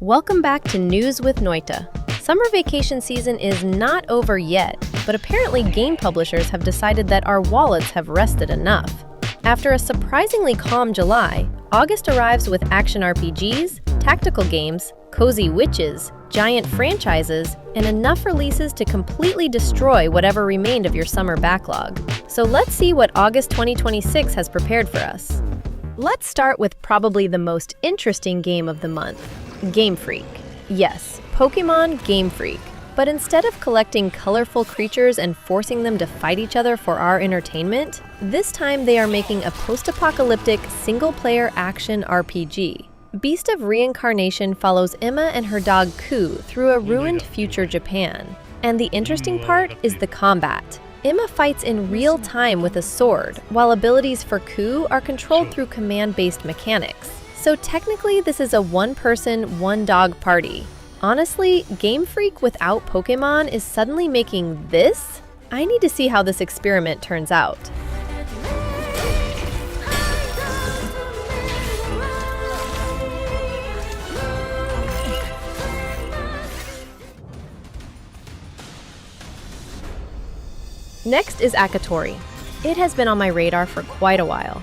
Welcome back to News with Noita. Summer vacation season is not over yet, but apparently game publishers have decided that our wallets have rested enough. After a surprisingly calm July, August arrives with action RPGs, tactical games, cozy witches, giant franchises, and enough releases to completely destroy whatever remained of your summer backlog. So let's see what August 2026 has prepared for us. Let's start with probably the most interesting game of the month, Game Freak. Yes, Pokemon Game Freak. But instead of collecting colorful creatures and forcing them to fight each other for our entertainment, this time they are making a post-apocalyptic single-player action RPG. Beast of Reincarnation follows Emma and her dog Ku through a ruined future Japan. And the interesting part is the combat. Emma fights in real time with a sword, while abilities for Ku are controlled through command-based mechanics. So technically this is a one-person, one-dog party. Honestly, Game Freak without Pokemon is suddenly making this? I need to see how this experiment turns out. Next is Akatori. It has been on my radar for quite a while.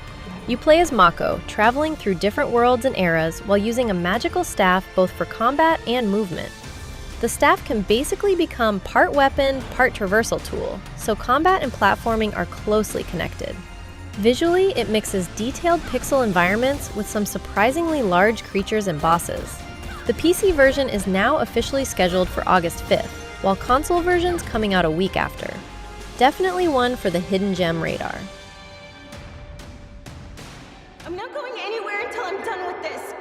You play as Mako, traveling through different worlds and eras while using a magical staff both for combat and movement. The staff can basically become part weapon, part traversal tool, so combat and platforming are closely connected. Visually, it mixes detailed pixel environments with some surprisingly large creatures and bosses. The PC version is now officially scheduled for August 5th, while console version's coming out a week after. Definitely one for the hidden gem radar. I'm not going anywhere until I'm done with this.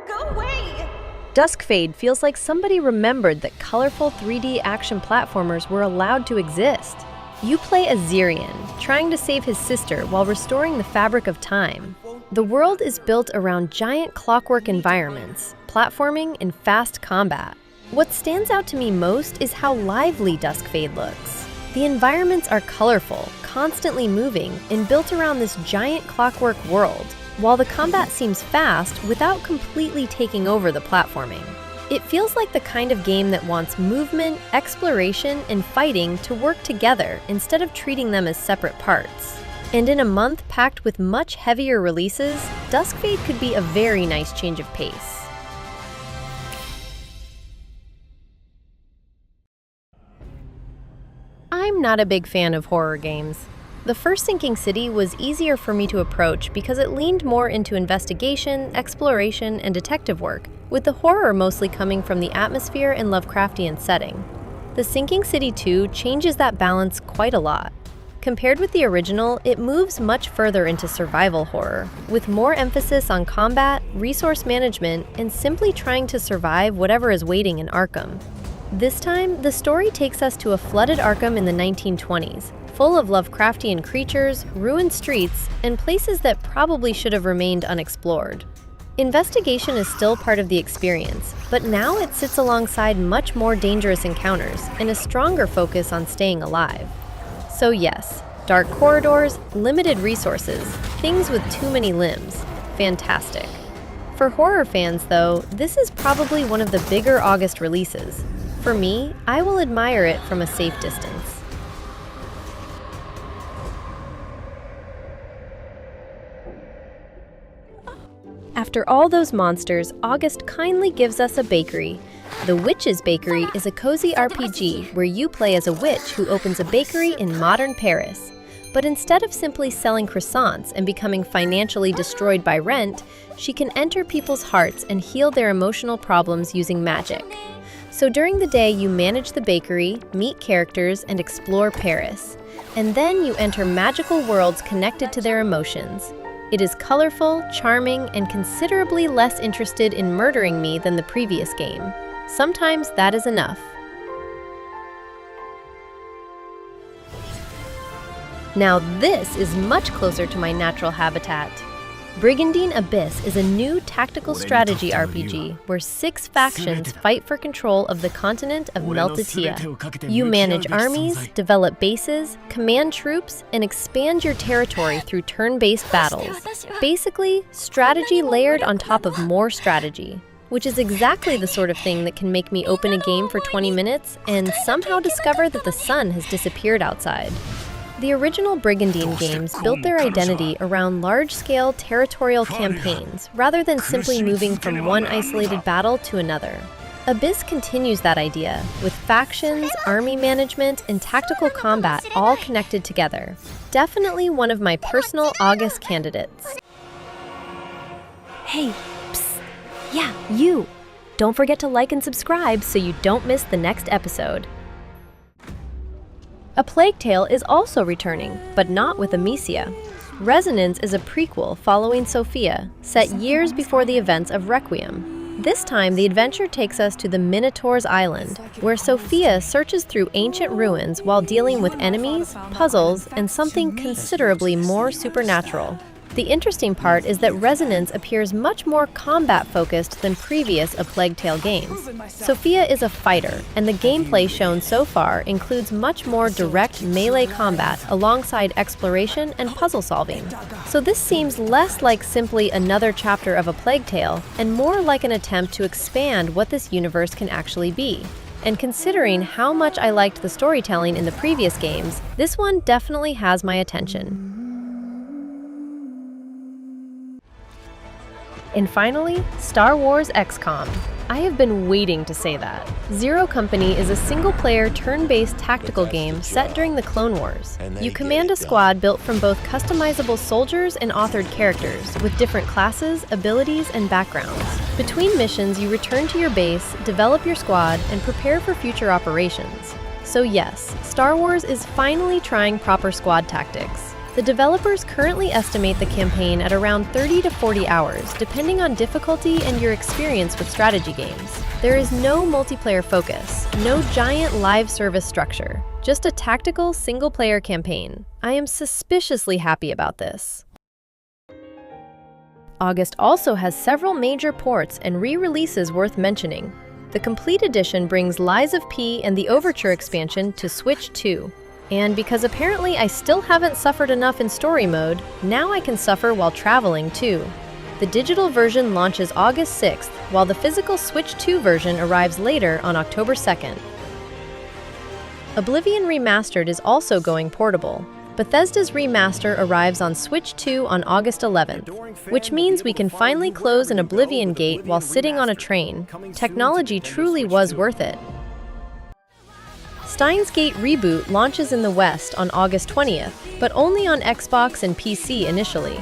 Go away! Duskfade feels like somebody remembered that colorful 3D action platformers were allowed to exist. You play as Zirian, trying to save his sister while restoring the fabric of time. The world is built around giant clockwork environments, platforming, and fast combat. What stands out to me most is how lively Duskfade looks. The environments are colorful, constantly moving, and built around this giant clockwork world, while the combat seems fast without completely taking over the platforming. It feels like the kind of game that wants movement, exploration, and fighting to work together instead of treating them as separate parts. And in a month packed with much heavier releases, Duskfade could be a very nice change of pace. I'm not a big fan of horror games. The first Sinking City was easier for me to approach because it leaned more into investigation, exploration, and detective work, with the horror mostly coming from the atmosphere and Lovecraftian setting. The Sinking City 2 changes that balance quite a lot. Compared with the original, it moves much further into survival horror, with more emphasis on combat, resource management, and simply trying to survive whatever is waiting in Arkham. This time, the story takes us to a flooded Arkham in the 1920s, full of Lovecraftian creatures, ruined streets, and places that probably should have remained unexplored. Investigation is still part of the experience, but now it sits alongside much more dangerous encounters and a stronger focus on staying alive. So yes, dark corridors, limited resources, things with too many limbs. Fantastic. For horror fans, though, this is probably one of the bigger August releases. For me, I will admire it from a safe distance. After all those monsters, August kindly gives us a bakery. The Witch's Bakery is a cozy RPG where you play as a witch who opens a bakery in modern Paris. But instead of simply selling croissants and becoming financially destroyed by rent, she can enter people's hearts and heal their emotional problems using magic. So during the day, you manage the bakery, meet characters, and explore Paris. And then you enter magical worlds connected to their emotions. It is colorful, charming, and considerably less interested in murdering me than the previous game. Sometimes that is enough. Now this is much closer to my natural habitat. Brigandine Abyss is a new tactical strategy RPG where 6 factions fight for control of the continent of Meltatia. You manage armies, develop bases, command troops, and expand your territory through turn-based battles. Basically, strategy layered on top of more strategy. which is exactly the sort of thing that can make me open a game for 20 minutes and somehow discover that the sun has disappeared outside. The original Brigandine games built their identity around large-scale territorial campaigns rather than simply moving from one isolated battle to another. Abyss continues that idea, with factions, army management, and tactical combat all connected together. Definitely one of my personal August candidates. Hey, psst. Yeah, you! Don't forget to like and subscribe so you don't miss the next episode. A Plague Tale is also returning, but not with Amicia. Resonance is a prequel following Sophia, set years before the events of Requiem. This time, the adventure takes us to the Minotaur's Island, where Sophia searches through ancient ruins while dealing with enemies, puzzles, and something considerably more supernatural. The interesting part is that Resonance appears much more combat-focused than previous A Plague Tale games. Sophia is a fighter, and the gameplay shown so far includes much more direct melee combat alongside exploration and puzzle solving. So this seems less like simply another chapter of A Plague Tale, and more like an attempt to expand what this universe can actually be. And considering how much I liked the storytelling in the previous games, this one definitely has my attention. And finally, Star Wars XCOM. I have been waiting to say that. Zero Company is a single-player, turn-based tactical game set during the Clone Wars. You command a squad built from both customizable soldiers and authored characters, with different classes, abilities, and backgrounds. Between missions, you return to your base, develop your squad, and prepare for future operations. So yes, Star Wars is finally trying proper squad tactics. The developers currently estimate the campaign at around 30 to 40 hours, depending on difficulty and your experience with strategy games. There is no multiplayer focus, no giant live service structure, just a tactical single-player campaign. I am suspiciously happy about this. August also has several major ports and re-releases worth mentioning. The Complete Edition brings Lies of P and the Overture expansion to Switch 2. And because apparently I still haven't suffered enough in story mode, now I can suffer while traveling too. The digital version launches August 6th, while the physical Switch 2 version arrives later on October 2nd. Oblivion Remastered is also going portable. Bethesda's remaster arrives on Switch 2 on August 11th, which means we can finally close an Oblivion gate while sitting on a train. Technology truly was worth it. Steins Gate Reboot launches in the West on August 20th, but only on Xbox and PC initially.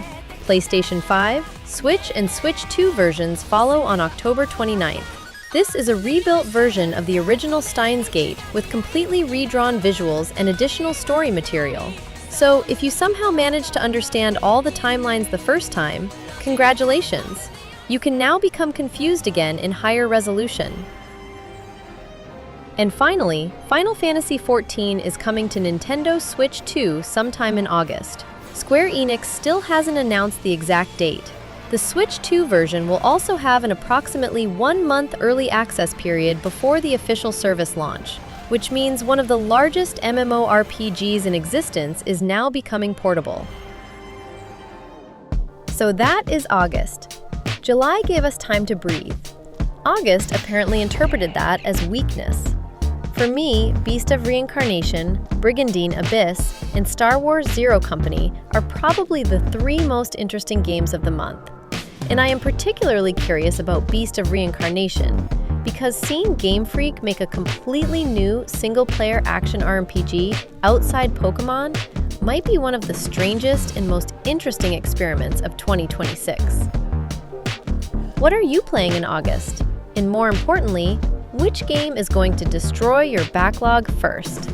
PlayStation 5, Switch, and Switch 2 versions follow on October 29th. This is a rebuilt version of the original Steins Gate with completely redrawn visuals and additional story material. So, if you somehow managed to understand all the timelines the first time, congratulations! You can now become confused again in higher resolution. And finally, Final Fantasy XIV is coming to Nintendo Switch 2 sometime in August. Square Enix still hasn't announced the exact date. The Switch 2 version will also have an approximately 1-month early access period before the official service launch, which means one of the largest MMORPGs in existence is now becoming portable. So that is August. July gave us time to breathe. August apparently interpreted that as weakness. For me, Beast of Reincarnation, Brigandine Abyss, and Star Wars Zero Company are probably the 3 most interesting games of the month. And I am particularly curious about Beast of Reincarnation, because seeing Game Freak make a completely new single-player action RPG outside Pokémon might be one of the strangest and most interesting experiments of 2026. What are you playing in August? And more importantly, which game is going to destroy your backlog first?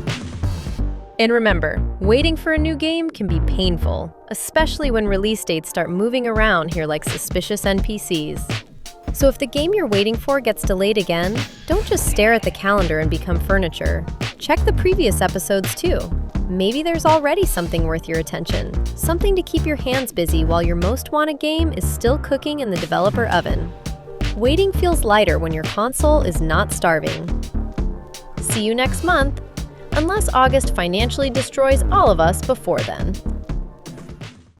And remember, waiting for a new game can be painful, especially when release dates start moving around here like suspicious NPCs. So if the game you're waiting for gets delayed again, don't just stare at the calendar and become furniture. Check the previous episodes too. Maybe there's already something worth your attention, something to keep your hands busy while your most wanted game is still cooking in the developer oven. Waiting feels lighter when your console is not starving. See you next month, unless August financially destroys all of us before then.